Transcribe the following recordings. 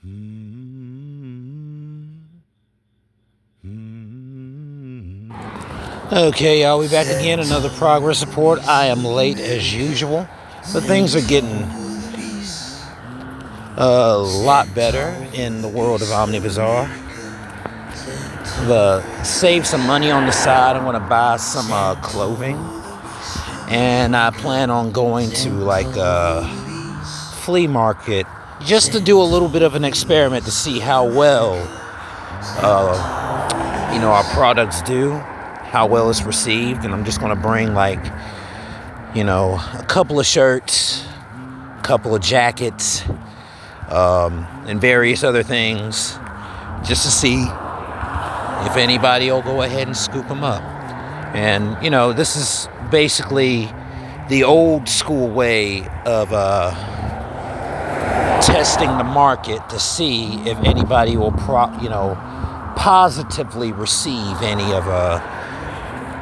Okay, y'all, we back again. Another progress report. I am late as usual, but things are getting a lot better in the world of OmniBazaar. Save some money on the side. I'm going to buy some clothing, and I plan on going to like a flea market just to do a little bit of an experiment to see how well our products do, how well it's received. And I'm just going to bring like a couple of shirts, a couple of jackets, and various other things, just to see if anybody will go ahead and scoop them up. And this is basically the old school way of testing the market to see if anybody will positively receive any of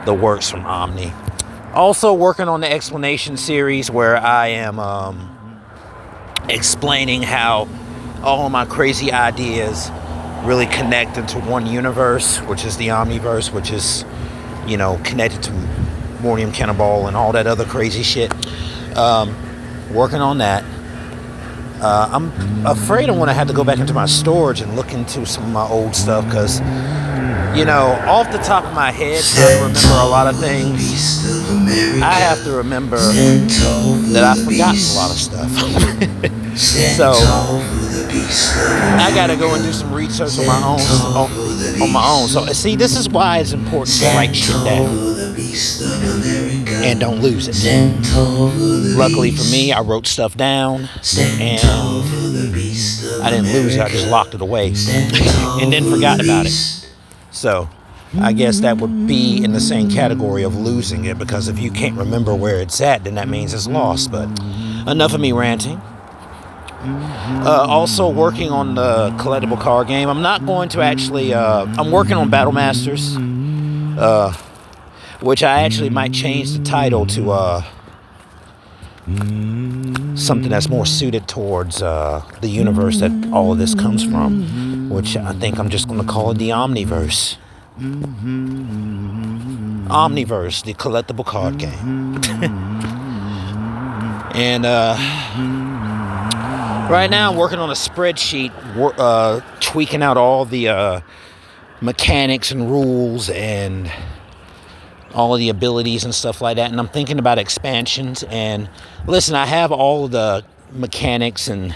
the works from Omni. Also working on the explanation series where I am explaining how all my crazy ideas really connect into one universe, which is the Omniverse, which is connected to Mornium Cannonball and all that other crazy shit. Working on that. I'm afraid I'm going to have to go back into my storage and look into some of my old stuff because, off the top of my head, trying to remember a lot of things, I have to remember that I've forgotten a lot of stuff. So, I got to go and do some research on my own. So, see, this is why it's important to write shit down and don't lose it. Luckily for me, I wrote stuff down and I didn't lose it. I just locked it away and then forgot about it. So I guess that would be in the same category of losing it, because if you can't remember where it's at, then that means it's lost. But enough of me ranting. Also working on the collectible card game. I'm not going to actually I'm working on Battle Masters, which I actually might change the title to something that's more suited towards the universe that all of this comes from, which I think I'm just going to call it the Omniverse. Omniverse, the collectible card game. And right now I'm working on a spreadsheet, tweaking out all the mechanics and rules and all of the abilities and stuff like that. And I'm thinking about expansions. And listen, I have all of the mechanics and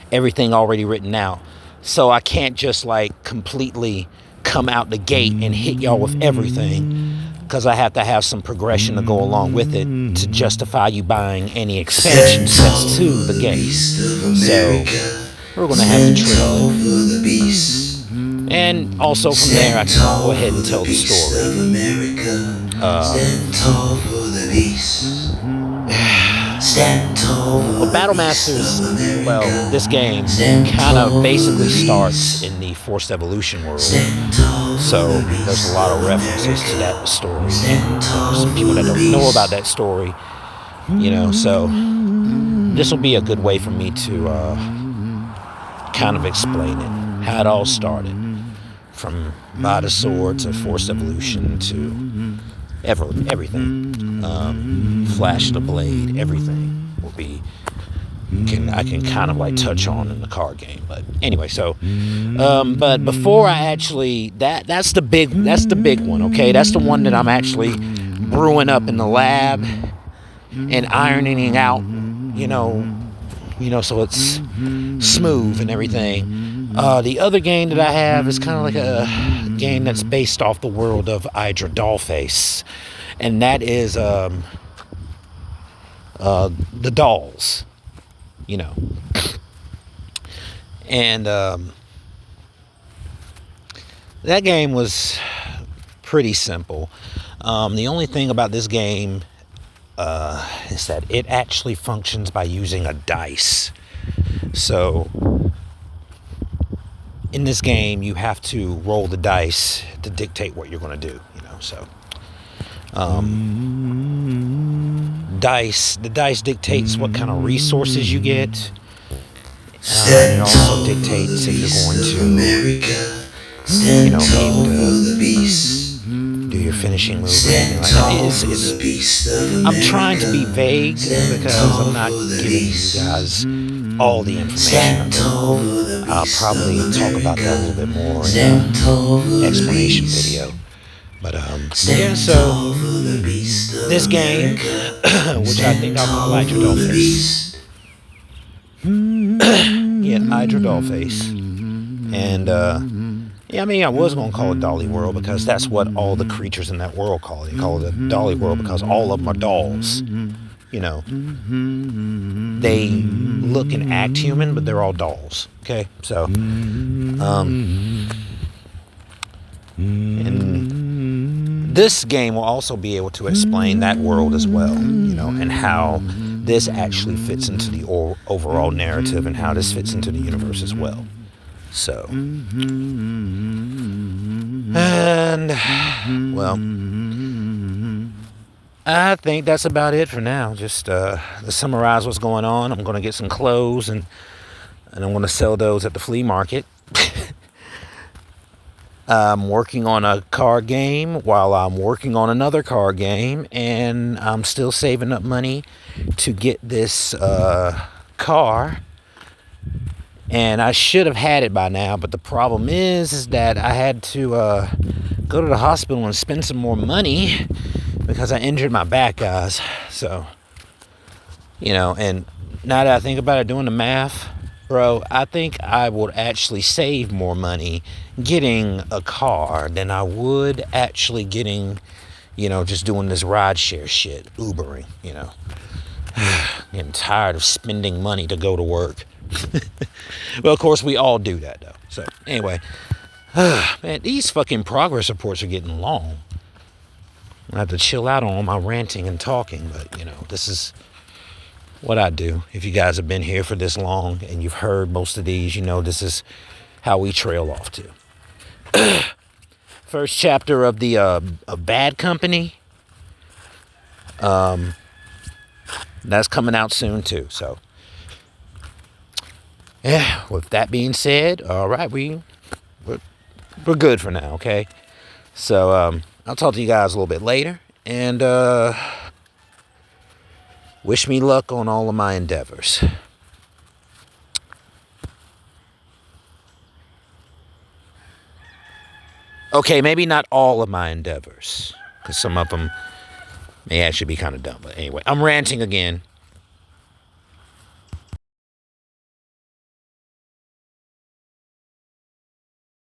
everything already written out, so I can't just like completely come out the gate and hit y'all with everything, because I have to have some progression to go along with it to justify you buying any expansion sets to the game. So we're going to have to trill it. And also from there, I can go ahead and tell the story. Well, Battle Masters, this game kind of basically starts in the Forced Evolution world. So there's a lot of references to that story. And some people that don't know about that story, so this will be a good way for me to kind of explain it, how it all started. From By the Sword to Forced Evolution to everything. Flash the Blade, everything will be, I can kind of like touch on in the card game. But anyway, so, but before I actually, that's the big one, okay? That's the one that I'm actually brewing up in the lab and ironing out, so it's smooth and everything. The other game that I have is kind of like a game that's based off the world of Hydra Dollface, and that is the dolls, and that game was pretty simple. The only thing about this game is that it actually functions by using a dice. So in this game, you have to roll the dice to dictate what you're going to do, so the dice dictates what kind of resources you get, And it also dictates if you're going to, be able to do your finishing move or anything like that. I'm trying to be vague because I'm not giving you guys all the information. I'll probably talk about that a little bit more in the explanation video. But yeah, so this game, which I think I'll call Hydra Dollface. Yeah, Hydra Dollface. And yeah, I mean, I was gonna call it Dolly World because that's what all the creatures in that world call it. They call it a Dolly World because all of them are dolls. You know, they look and act human, but they're all dolls. Okay, so and this game will also be able to explain that world as well, and how this actually fits into the overall narrative and how this fits into the universe as well. So, and, well, I think that's about it for now. Just to summarize what's going on, I'm going to get some clothes and I'm going to sell those at the flea market. I'm working on a card game while I'm working on another card game, and I'm still saving up money to get this car. And I should have had it by now, but the problem is that I had to go to the hospital and spend some more money because I injured my back, guys. So, and now that I think about it, doing the math, bro, I think I would actually save more money getting a car than I would actually getting, just doing this rideshare shit, Ubering, Getting tired of spending money to go to work. Well, of course, we all do that, though. So, anyway, man, these fucking progress reports are getting long. I have to chill out on all my ranting and talking, but, this is what I do. If you guys have been here for this long and you've heard most of these, this is how we trail off to. First chapter of the Bad Company. That's coming out soon, too, so. Yeah, with that being said, all right, we're good for now, okay? So, I'll talk to you guys a little bit later, and wish me luck on all of my endeavors. Okay, maybe not all of my endeavors, because some of them may actually be kind of dumb, but anyway, I'm ranting again.